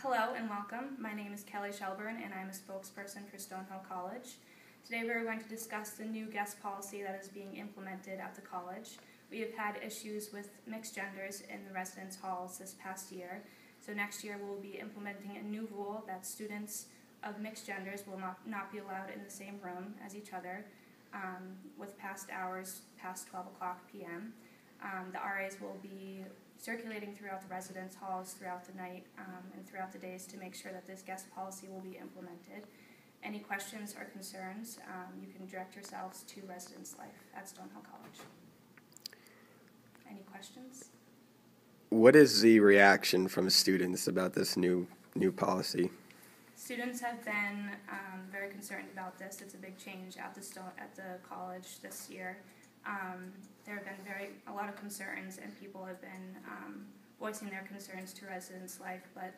Hello and welcome. My name is Kelly Shelburne and I'm a spokesperson for Stonehill College. Today we are going to discuss the new guest policy that is being implemented at the college. We have had issues with mixed genders in the residence halls this past year. So next year we'll be implementing a new rule that students of mixed genders will not be allowed in the same room as each other with past hours past 12 o'clock p.m. The RAs will be circulating throughout the residence halls throughout the night and throughout the days to make sure that this guest policy will be implemented. Any questions or concerns, you can direct yourselves to Residence Life at Stonehill College. Any questions? What is the reaction from students about this new policy? Students have been very concerned about this. It's a big change at the college this year. There have been a lot of concerns, and people have been voicing their concerns to Residence Life, but